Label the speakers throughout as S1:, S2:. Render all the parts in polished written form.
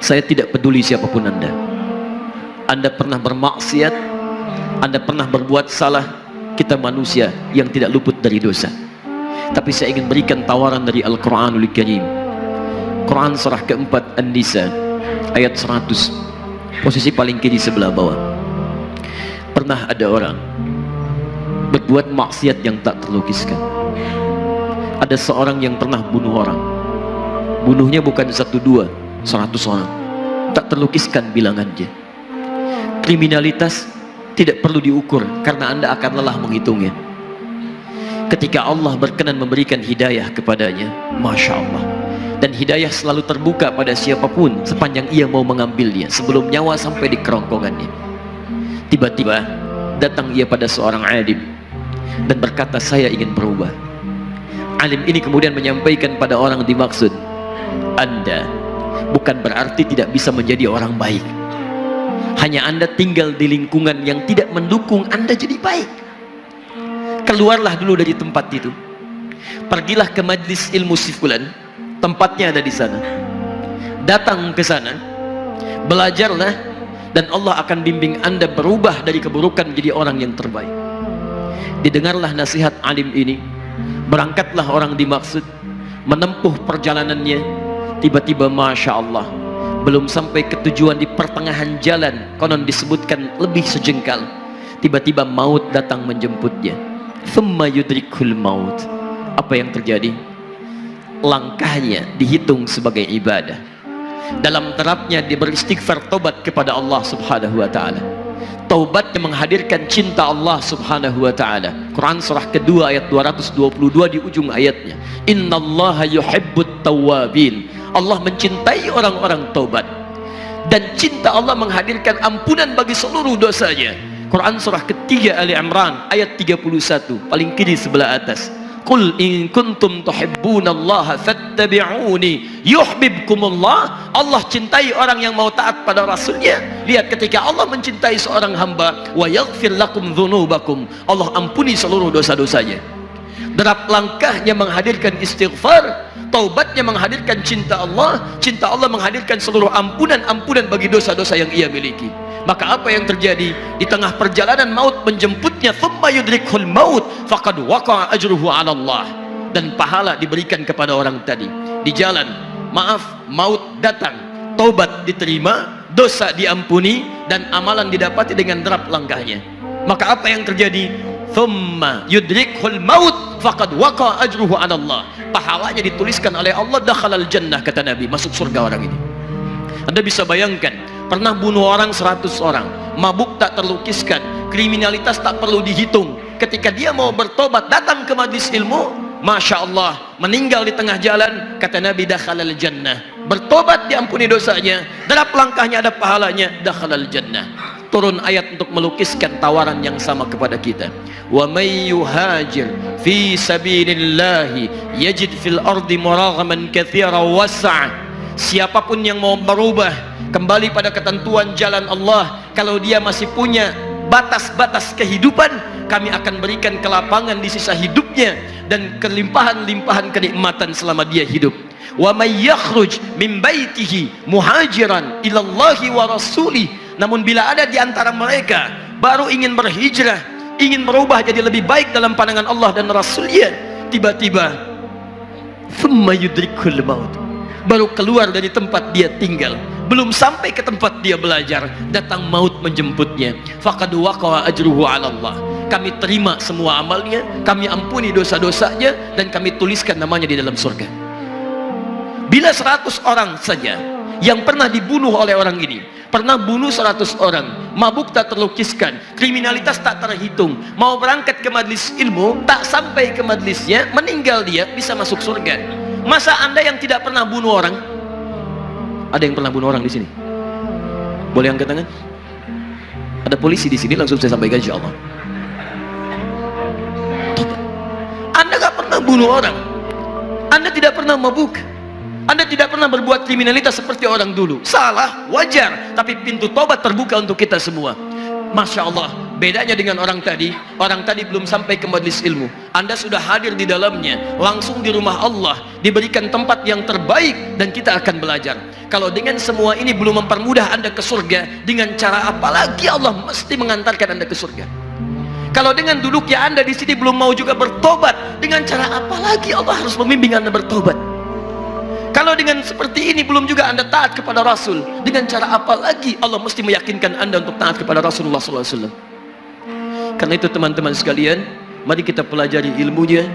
S1: Saya tidak peduli siapapun Anda. Anda pernah bermaksiat, Anda pernah berbuat salah. Kita manusia yang tidak luput dari dosa. Tapi saya ingin berikan tawaran dari Al-Quranul Karim. Quran surah keempat An-Nisa ayat 100, posisi paling kiri sebelah bawah. Pernah ada orang berbuat maksiat yang tak terlukiskan. Ada seorang yang pernah bunuh orang. Bunuhnya bukan 1, 2, 100 orang. Tak terlukiskan bilangannya. Kriminalitas tidak perlu diukur karena Anda akan lelah menghitungnya. Ketika Allah berkenan memberikan hidayah kepadanya, Masya Allah, dan hidayah selalu terbuka pada siapapun sepanjang ia mau mengambilnya sebelum nyawa sampai di kerongkongannya. Tiba-tiba datang ia pada seorang alim dan berkata, saya ingin berubah. Alim ini kemudian menyampaikan pada orang dimaksud, Anda bukan berarti tidak bisa menjadi orang baik, hanya Anda tinggal di lingkungan yang tidak mendukung Anda jadi baik. Keluarlah dulu dari tempat itu, pergilah ke majlis ilmu sifulan, tempatnya ada di sana. Datang ke sana, belajarlah, dan Allah akan bimbing Anda berubah dari keburukan menjadi orang yang terbaik. Didengarlah nasihat alim ini, berangkatlah orang dimaksud, menempuh perjalanannya. Tiba-tiba Masya Allah, belum sampai ke tujuan, di pertengahan jalan, konon disebutkan lebih sejengkal, tiba-tiba maut datang menjemputnya. Thumma yudrikul maut. Apa yang terjadi? Langkahnya dihitung sebagai ibadah. Dalam terapnya dia beristighfar, tobat kepada Allah subhanahu wa ta'ala. Taubatnya menghadirkan cinta Allah subhanahu wa ta'ala. Quran surah kedua ayat 222 di ujung ayatnya, innallaha yuhibbut tawwabin. Allah mencintai orang-orang taubat, dan cinta Allah menghadirkan ampunan bagi seluruh dosanya. Quran surah ketiga Ali Imran ayat 31, paling kiri sebelah atas. Qul in kuntum tuhibbunallaha fattabi'uni yuhibbukumullah. Allah cintai orang yang mau taat pada Rasulnya. Lihat, ketika Allah mencintai seorang hamba, wa yaghfir lakum dzunubakum, Allah ampuni seluruh dosa-dosanya. Derap langkahnya menghadirkan istighfar, taubatnya menghadirkan cinta Allah menghadirkan seluruh ampunan bagi dosa-dosa yang ia miliki. Maka apa yang terjadi? Di tengah perjalanan maut menjemputnya, thumma yudrikhul maut faqad waqa'a ajruhu 'ala Allah. Dan pahala diberikan kepada orang tadi. Di jalan, maaf, maut datang, taubat diterima, dosa diampuni, dan amalan didapati dengan derap langkahnya. Maka apa yang terjadi? Thumma yudrikhul maut faqad waqa'a ajruhu 'ala Allah. Pahalanya dituliskan oleh Allah, dakhalal jannah, kata Nabi, masuk surga orang ini. Anda bisa bayangkan, pernah bunuh orang 100 orang, mabuk tak terlukiskan, kriminalitas tak perlu dihitung. Ketika dia mau bertobat, datang ke majlis ilmu, Masya Allah, meninggal di tengah jalan, kata Nabi, dakhalal jannah. Bertobat diampuni dosanya, derap langkahnya ada pahalanya, dakhalal jannah. Turun ayat untuk melukiskan tawaran yang sama kepada kita. Wa may yuhajir fi sabilillahi yajid fil ardi muraghaman katsira was'a. Siapapun yang mau berubah kembali pada ketentuan jalan Allah, kalau dia masih punya batas-batas kehidupan, kami akan berikan kelapangan di sisa hidupnya dan kelimpahan-limpahan kenikmatan selama dia hidup. Wa may yakhruj min baitihi muhajiran ilallahi wa rasulih. Namun bila ada di antara mereka baru ingin berhijrah, ingin berubah jadi lebih baik dalam pandangan Allah dan Rasulnya, tiba-tiba thumma yudrikul maut, baru keluar dari tempat dia tinggal, belum sampai ke tempat dia belajar, datang maut menjemputnya, faqad waqa'a ajruhu 'ala Allah. Kami terima semua amalnya, kami ampuni dosa-dosanya, dan kami tuliskan namanya di dalam surga. Bila 100 orang saja yang pernah dibunuh oleh orang ini, pernah bunuh 100 orang, mabuk tak terlukiskan, kriminalitas tak terhitung, mau berangkat ke majlis ilmu, tak sampai ke majlisnya, meninggal dia, bisa masuk surga. Masa Anda yang tidak pernah bunuh orang? Ada yang pernah bunuh orang di sini? Boleh angkat tangan? Ada polisi di sini, langsung saya sampaikan insyaallah. Anda gak pernah bunuh orang, Anda tidak pernah mabuk, Anda tidak pernah berbuat kriminalitas seperti orang dulu. Salah, wajar, tapi pintu tobat terbuka untuk kita semua. Masya Allah, Bedanya dengan orang tadi belum sampai ke majelis ilmu. Anda sudah hadir di dalamnya, langsung di rumah Allah, diberikan tempat yang terbaik, dan kita akan belajar. Kalau dengan semua ini belum mempermudah Anda ke surga, dengan cara apa lagi Allah mesti mengantarkan Anda ke surga? Kalau dengan duduknya Anda di sini belum mau juga bertobat, dengan cara apa lagi Allah harus membimbing Anda bertobat? Kalau dengan seperti ini belum juga Anda taat kepada Rasul, dengan cara apa lagi Allah mesti meyakinkan Anda untuk taat kepada Rasulullah SAW? Karena itu teman-teman sekalian, mari kita pelajari ilmunya,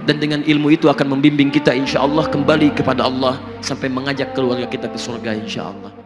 S1: dan dengan ilmu itu akan membimbing kita insya Allah kembali kepada Allah sampai mengajak keluarga kita ke surga insya Allah.